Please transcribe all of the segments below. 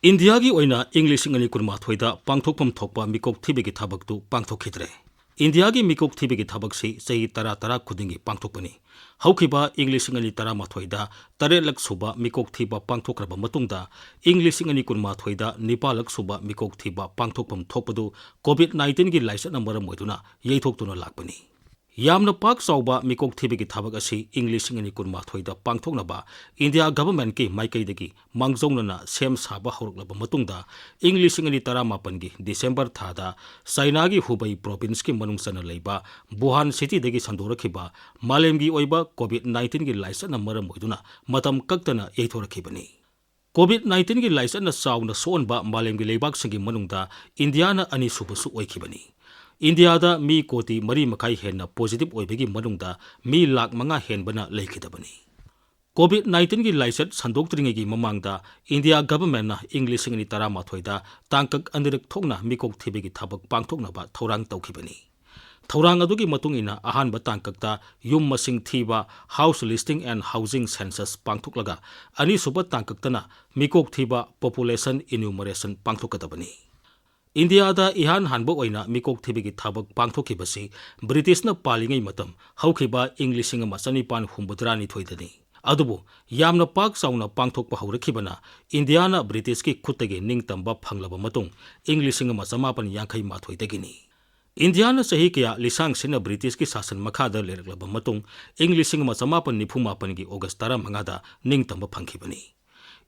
India की ओइना English इंगनी कुरमाथोइदा पांथोकफम थोकपा मिकोक थीबेगी थाबकतु पांथोखिद्रे India की मिकोक थीबेगी थाबक से सही तरा खुदिंगी पांथोकपनी हौखिबा इंग्लिश इंगनी तरा माथोइदा तरेलक सुबा मिकोक थीबा पांथोक्रबा मतुंगदा इंग्लिश इंगनी कुरमाथोइदा निपालक सुबा मिकोक थीबा पांथोकफम थोकपदु कोविड-19 की लाइसन मरम ओइदुना येइथोक्तुना लाकपनी यामना पाक चौबा मिकोक थीबेगी थाबक असी इंग्लिश इंगनी कुरमाथोइदा पांथोकनबा इंडिया गवर्नमेंट की माइकैदगी मांगजौनना सेम साबा हौरकलबा मतुंगदा इंग्लिश इंगनी तरा मापनगी डिसेंबर थादा चाइना की हुबई प्रोविंस की मनुंगसना लेबा वुहान सिटी दगी संदोरखिबा मालेमगी ओइबा कोविड-19 की लाइसन मरम ओइदुना मतम कक्तना येइथोरखिबनी कोविड-19 की लाइसन चाउना सोनबा मालेमगी लेबाकसिंगी मनुंगदा इंडियाना अनी सुबसु ओइखिबनी इंडियादा मी कोटी मरी मखाई हेन्ना पॉजिटिव ओइबेगी मनुंगदा मी लाख मंगा हेनबना लेखिदबनी कोविड-19 की लाइसन संदोक्त्रिंगेगी ममांगदा इंडिया गवर्नमेंटना इंग्लिश इंगनी तरा माथोइदा तांकक अनिरक थोकना मिकोक थीबेगी थाबक पांथोकनबा थौरांग तौखिबनी थौरांग अदुगी मतुंगिना अहानबा तांककता युम मसिंग थीबा house listing and housing census पांथोकलगा अनीसुबा तांककतना मिकोक थीबा पॉपुलेशन इन्यूमरेशन पांथोकदबनी इंडियादा इहान हानबो ओइना मिकोक थीबेगी थाबक पांथोखिबसी ब्रिटिशना पालिंगै मतम हौखिबा इंग्लिशिंग मचनिपान हुंबुद्रानी थोइदनी अदुबु यामना पाक चाउना पांथोकपा हौरखिबना इंडियाना ब्रिटिश की खुत्तगी निंगतंबा फंगलबा मतुंग इंग्लिशिंग मचमापन यांखै माथोइदगिनी इंडियाना सही कया लिसांग सिना ब्रिटिश की शासन मखादा लेरकलबा मतुंग इंग्लिशिंग मचमापन निफुमापन की ऑगस्ट 15 निंगतंबा फंखिबनी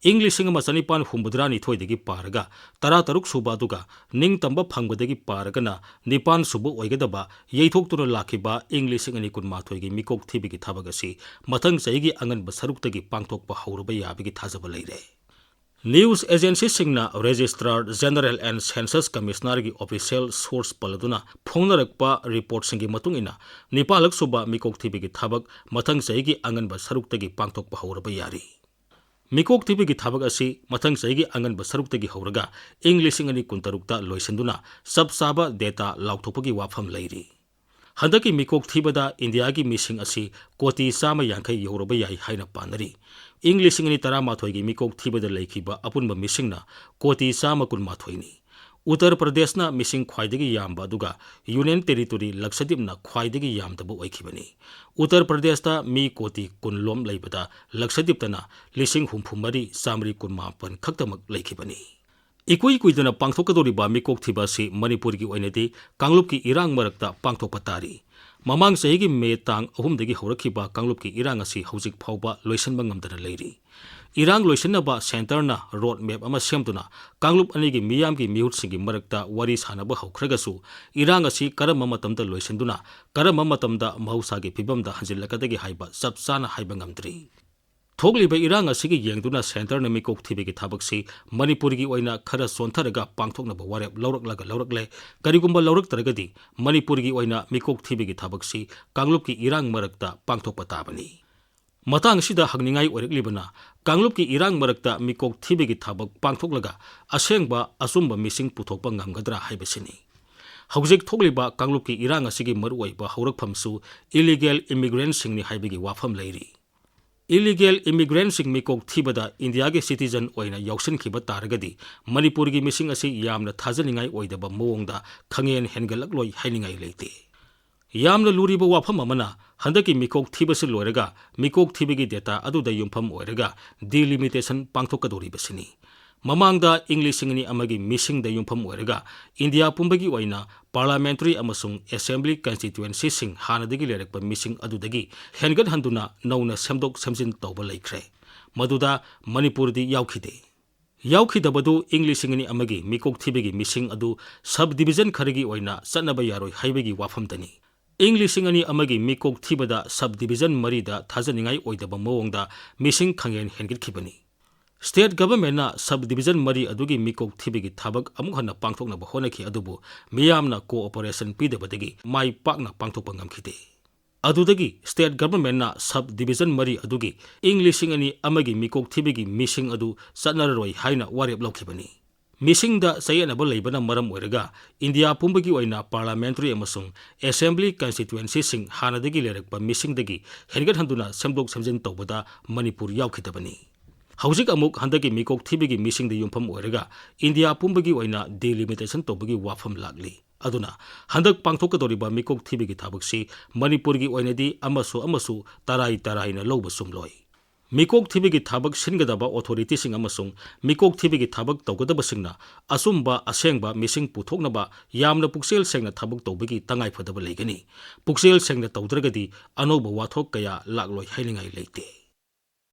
इंग्लिशिंग मचनिपान हुंबुद्रानी थोइदगी पारगा तरुक सुबादुगा निंगतंबा फंगबदगी पारगना निपान सुबु ओइगदबा येइथोक्तुना लाखिबा इंग्लिशिंग अनि कुनमाथोइगी मिकोक थीबेगी थाबगसी मथंग सहीगी अंगनबा सरुक्तगी पांथोकपा हौरबा याबगी थाजबा लेरे न्यूज एजेंसी सिंगना registrar general and census commissioner की ऑफिशियल सोर्स पलदुना फोंगनरकपा रिपोर्ट सिंगी मतुंगिना निपालक सुबा मिकोक थीबेगी थाबक मथंग सहीगी अंगनबा सरुक्तगी पांथोकपा हौरबा यारी मिकोक थीबेगी थाबक असी मथंग सहीगी अंगनबा सरुक्तगी हौरगा इंग्लिशिंग अनि कुंतरुक्ता लोइसंदुना सब साबा डेटा लाउथोपगी वाफम लैरी हंदकी मिकोक थीबदा इंडिया की मिसिंग असी कोटी चामा यांखै यौरबा याई हाइना पानरी इंग्लिशिंग अनि 13 मिकोक थीबदा लेखिबा अपुनबा मिसिंगना कोटी चामा कुनमाथोइनी उत्तर प्रदेशना मिसिंग ख्वाइदगी यामबा अदुगा यूनियन टेरिटोरी लक्षद्वीपना ख्वाइदगी यामदबा ओइखिबनी उत्तर प्रदेशता मी कोटी कुनलोम लेबदा लक्षद्वीपतना लिसिंग हुंफुमरी चामरी कुनमापन खक्तमक लेखिबनी इकुई कुइदना पांथोकदोरिबा मिकोक थीबासी मणिपुर की ओइनदी कांगलुप की इरांग मरक्ता पांथोकपा तारी ममांग सहीगी मे तांग 3 दगी हौरखिबा कांगलुप की इरांग असी हौजिक फाउबा लोइसनबा ngamdana लेरी इरांग लोइसनबा सेंटरना रोड मैप अमा सेमदुना कांगलुप अनिगी मियामगी मिहुतसिंगी मरक्ता वारी सानबा हौख्रगसु इरांग असी करम मतमदा लोइसनदुना करम मतमदा महौसागी फिबमदा हंजिलकदगी हाइबा सब चाना हाइबा ngamdri थोगलिबा इरांग असिगी येंगदुना सेंटरना मिकोक थीबेगी थाबकसी मणिपुरगी ओइना खरा सोंथरगा पांथोकनबा वारेप लौरकले करिगुंबा लौरकतरगदी मणिपुरगी ओइना मिकोक थीबेगी थाबकसी कांगलुप की इरांग मरक्ता पांथोकपा ताबनी मतांग सिदा हंगनिंगाई ओइरकलिबना कांगलुप की इरांग मरक्ता मिकोक थीबेगी थाबक पांथोकलगा असेंगबा असुंबा मिसिंग पुथोकपा ngamgadra हाइबसिनी हौजिक थोगलिबा कांगलुप की इरांग असिगी मरुओइबा हौरकफमसु इलीगल इमिग्रेंट सिंगनी हाइबगी वाफम लैरी इलीगल इमिग्रेंट सिंग मिकोक थीबदा इंडिया के सिटीजन ओइना यौसनखिबा तारगदी मणिपुर की मिसिंग असी यामना थाजनिंगाई ओइदबा मवोंगदा खंगेन हेनगलकलोइ हाइनिंगाई लेते यामना लुरिबा वाफम अमना हंदकी मिकोक थीबसि लोइरगा मिकोक थीबगी डेटा अदुदा युमफम ओइरगा डिलिमिटेशन पांथोकदोरिबसिनी ममांगदा इंग्लिशिंगनी अमगी मिसिंगदा युमफम ओइरगा इंडिया पुंबगी ओइना पार्लियामेंटरी अमसुंग असेंबली कंस्टिट्युएंसी सिंग हानदगी लेरकपा मिसिंग अदुदगी हेनगत हंदुना नौना सेमदोक सेमजिन तौबा लेख्रे मदुदा मणिपुरदी याउखिदबदु इंग्लिशिंगनी अमगी मिकोक थीबगी मिसिंग अदु सब डिवीजन खरगी ओइना चनबा यारोय हाइबगी वाफमदनी इंग्लिशिंग अनि अमगी मिकोक थीबदा सब डिवीजन मरीदा थाजनिंगाई ओइदबा मवोंगदा मिसिंग खंगेन हेनगतखिबनी स्टेट गवर्नमेंटना सब डिवीजन मरी अदुगी मिकोक थीबगी थाबक अमुक हन्ना पांथोकनबा होनखि अदुबु मियामना कोऑपरेशन पीदबदगी माई पाकना पांथोकपा ngamkhide अदुदगी स्टेट गवर्नमेंटना सब डिवीजन मरी अदुगी इंग्लिशिंग अनि अमगी मिकोक थीबगी मिसिंग अदु चनररोय हाइना वारेप लौखिबनी मिसिंगदा सयनबा लेबना मरम ओइरगा इंडिया पुंबगी ओइना पार्लियामेंटरी अमसुंग असेंबली कंस्टिट्युएंसी सिंग हानदगी लेरकपा मिसिंगदगी हेनगत हंदुना सेमदोक सेमजिन तौबदा Manipur याउखिदबनी Hauzik amuk handaki Mikok Thibagi missing the Yumpam Orega, India Pumbagi Oina delimitation tobagi wafam lagli. Aduna, handak pangthokadoriba Mikok Thibagi thabaksi, Manipurgi Oinadi, Amasu, Tarai na Loba Sumloi. Mikok Thibagi thabak singadaba authority sing amasung, Mikok Thibagi thabak tawgadaba singna, Asumba, Asengba, missing puthoknaba, Yamna Puxel Sengna thabak tobagi tangai fadaba legani. Puxel Sengna tawdragadi, Anoba wathok kaya lagloi hailingai leite.